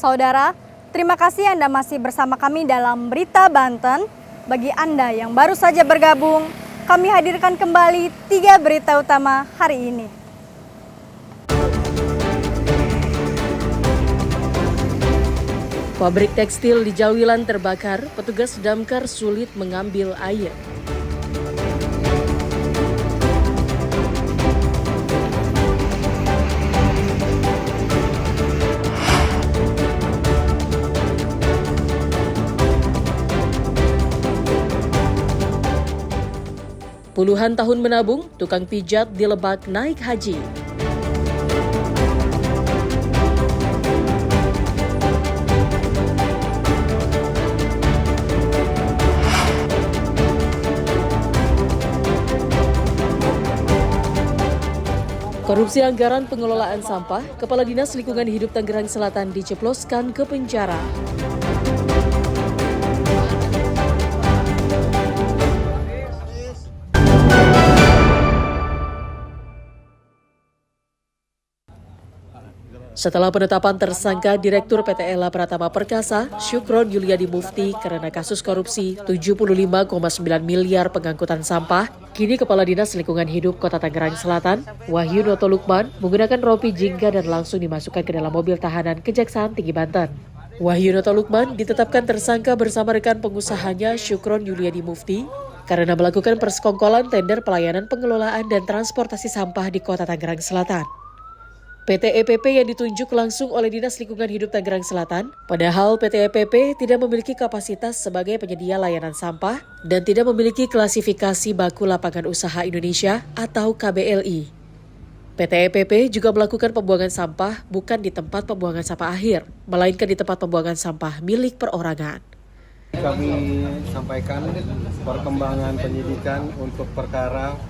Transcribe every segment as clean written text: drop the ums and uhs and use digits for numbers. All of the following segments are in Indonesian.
Saudara, terima kasih Anda masih bersama kami dalam Berita Banten. Bagi Anda yang baru saja bergabung, kami hadirkan kembali 3 berita utama hari ini. Pabrik tekstil di Jawilan terbakar, petugas damkar sulit mengambil air. Puluhan tahun menabung, tukang pijat di Lebak naik haji. Korupsi anggaran pengelolaan sampah, Kepala Dinas Lingkungan Hidup Tangerang Selatan diceploskan ke penjara. Setelah penetapan tersangka Direktur PT Ella Pratama Perkasa, Syukron Yuliadi Mufti karena kasus korupsi 75,9 miliar pengangkutan sampah, kini Kepala Dinas Lingkungan Hidup Kota Tangerang Selatan, Wahyu Noto Lukman, menggunakan rompi jingga dan langsung dimasukkan ke dalam mobil tahanan Kejaksaan Tinggi Banten. Wahyu Noto Lukman ditetapkan tersangka bersama rekan pengusahanya Syukron Yuliadi Mufti karena melakukan persekongkolan tender pelayanan pengelolaan dan transportasi sampah di Kota Tangerang Selatan. PT EPP yang ditunjuk langsung oleh Dinas Lingkungan Hidup Tangerang Selatan, padahal PT EPP tidak memiliki kapasitas sebagai penyedia layanan sampah dan tidak memiliki klasifikasi baku lapangan usaha Indonesia atau KBLI. PT EPP juga melakukan pembuangan sampah bukan di tempat pembuangan sampah akhir, melainkan di tempat pembuangan sampah milik perorangan. Kami sampaikan perkembangan penyidikan untuk perkara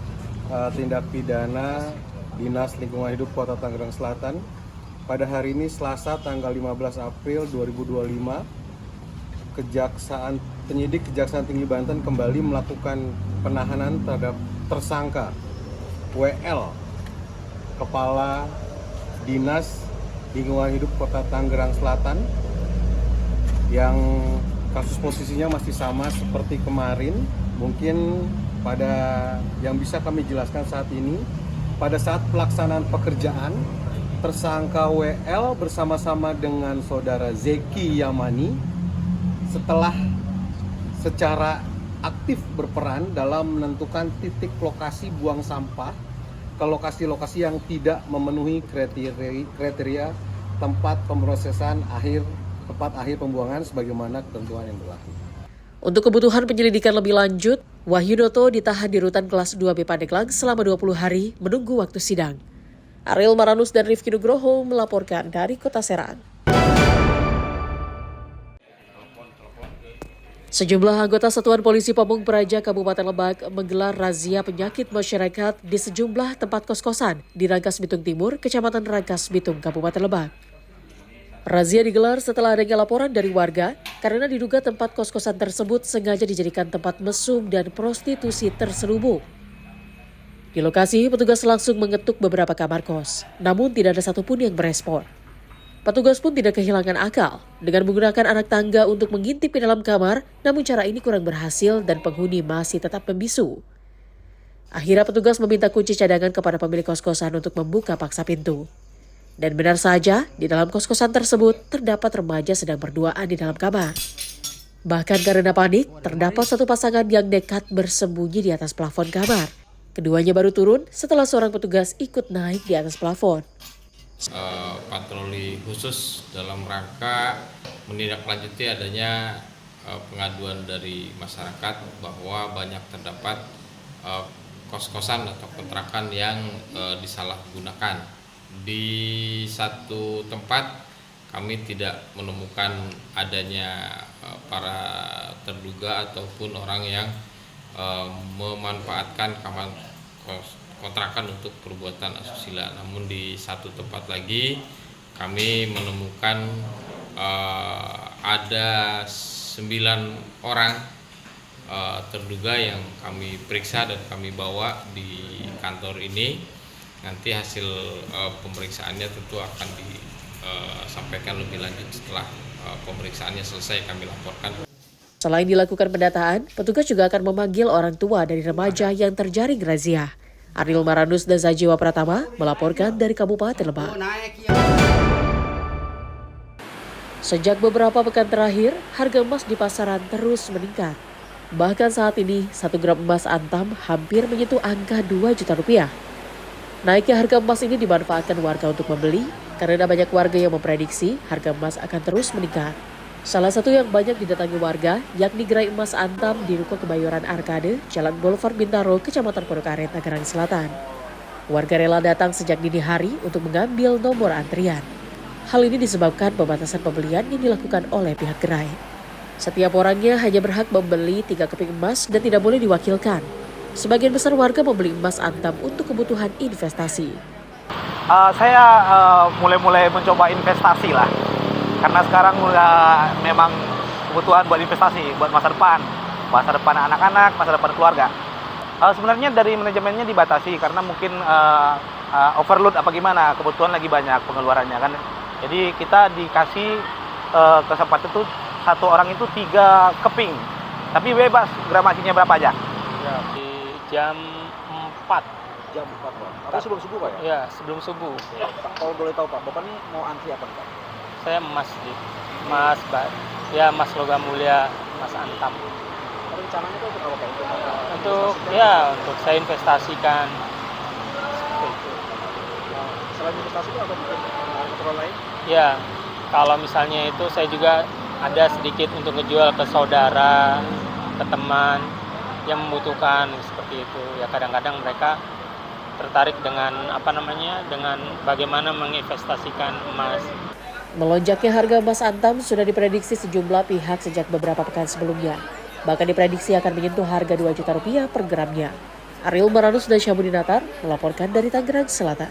tindak pidana Dinas Lingkungan Hidup Kota Tangerang Selatan. Pada hari ini Selasa tanggal 15 April 2025, penyidik Kejaksaan Tinggi Banten kembali melakukan penahanan terhadap tersangka WL, Kepala Dinas Lingkungan Hidup Kota Tangerang Selatan, yang kasus posisinya masih sama seperti kemarin. Mungkin pada yang bisa kami jelaskan saat ini, pada saat pelaksanaan pekerjaan, tersangka WL bersama-sama dengan saudara Zeki Yamani secara aktif berperan dalam menentukan titik lokasi buang sampah ke lokasi-lokasi yang tidak memenuhi kriteria tempat pemrosesan tempat akhir pembuangan sebagaimana ketentuan yang berlaku. Untuk kebutuhan penyelidikan lebih lanjut, Wahyu Noto ditahan di rutan kelas 2B Pandeglang selama 20 hari menunggu waktu sidang. Ariel Maranus dan Rifki Nugroho melaporkan dari Kota Serang. Sejumlah anggota Satuan Polisi Pamung Praja Kabupaten Lebak menggelar razia penyakit masyarakat di sejumlah tempat kos-kosan di Rangkas Bitung Timur, Kecamatan Rangkas Bitung, Kabupaten Lebak. Razia digelar setelah adanya laporan dari warga karena diduga tempat kos-kosan tersebut sengaja dijadikan tempat mesum dan prostitusi terselubung. Di lokasi, petugas langsung mengetuk beberapa kamar kos, namun tidak ada satupun yang merespon. Petugas pun tidak kehilangan akal dengan menggunakan anak tangga untuk mengintip di dalam kamar, namun cara ini kurang berhasil dan penghuni masih tetap membisu. Akhirnya petugas meminta kunci cadangan kepada pemilik kos-kosan untuk membuka paksa pintu. Dan benar saja, di dalam kos-kosan tersebut terdapat remaja sedang berduaan di dalam kamar. Bahkan karena panik, terdapat satu pasangan yang nekat bersembunyi di atas plafon kamar. Keduanya baru turun setelah seorang petugas ikut naik di atas plafon. Patroli khusus dalam rangka menindaklanjuti adanya pengaduan dari masyarakat bahwa banyak terdapat kos-kosan atau kontrakan yang disalahgunakan. Di satu tempat kami tidak menemukan adanya para terduga ataupun orang yang memanfaatkan kamar kontrakan untuk perbuatan asusila. Namun di satu tempat lagi kami menemukan ada 9 orang terduga yang kami periksa dan kami bawa di kantor ini. Nanti hasil pemeriksaannya tentu akan sampaikan lebih lanjut setelah pemeriksaannya selesai, kami laporkan. Selain dilakukan pendataan, petugas juga akan memanggil orang tua dari remaja yang terjaring razia. Ariel Maranus dan Zajiwa Pratama melaporkan dari Kabupaten Lebak. Sejak beberapa pekan terakhir, harga emas di pasaran terus meningkat. Bahkan saat ini, 1 gram emas antam hampir menyentuh angka 2 juta rupiah. Naiknya harga emas ini dimanfaatkan warga untuk membeli, karena banyak warga yang memprediksi harga emas akan terus meningkat. Salah satu yang banyak didatangi warga, yakni gerai emas antam di Ruko Kebayoran Arkade, Jalan Boulevard Bintaro, Kecamatan Pondok Aren, Tangerang Selatan. Warga rela datang sejak dini hari untuk mengambil nomor antrian. Hal ini disebabkan pembatasan pembelian yang dilakukan oleh pihak gerai. Setiap orangnya hanya berhak membeli 3 keping emas dan tidak boleh diwakilkan. Sebagian besar warga membeli emas antam untuk kebutuhan investasi. Saya mulai mencoba investasi lah. Karena sekarang memang kebutuhan buat investasi, buat masa depan anak-anak, masa depan keluarga. Sebenarnya dari manajemennya dibatasi karena mungkin overload apa gimana, kebutuhan lagi banyak pengeluarannya kan. Jadi kita dikasih kesempatan itu 1 orang itu 3 keping, tapi bebas gramasinya berapa aja. Ya, di jam 4. Jam 4 Pak. Atau sebelum subuh Pak ya? Ya, sebelum subuh. Pak, kalau boleh tahu Pak, Bapak ini mau antri apa Pak? Saya emas, emas logam mulia, emas antam. Rencananya itu untuk apa Pak? Untuk untuk saya investasikan. Seperti itu. Selain investasi itu ada mungkin keperluan lain? Ya, kalau misalnya itu saya juga ada sedikit untuk ngejual ke saudara, ke teman yang membutuhkan seperti itu. Ya kadang-kadang mereka tertarik dengan dengan bagaimana menginvestasikan emas. Melonjaknya harga emas antam sudah diprediksi sejumlah pihak sejak beberapa pekan sebelumnya. Bahkan diprediksi akan menyentuh harga 2 juta rupiah per gramnya. Ariel Maranus dan Syamudinatar melaporkan dari Tangerang Selatan.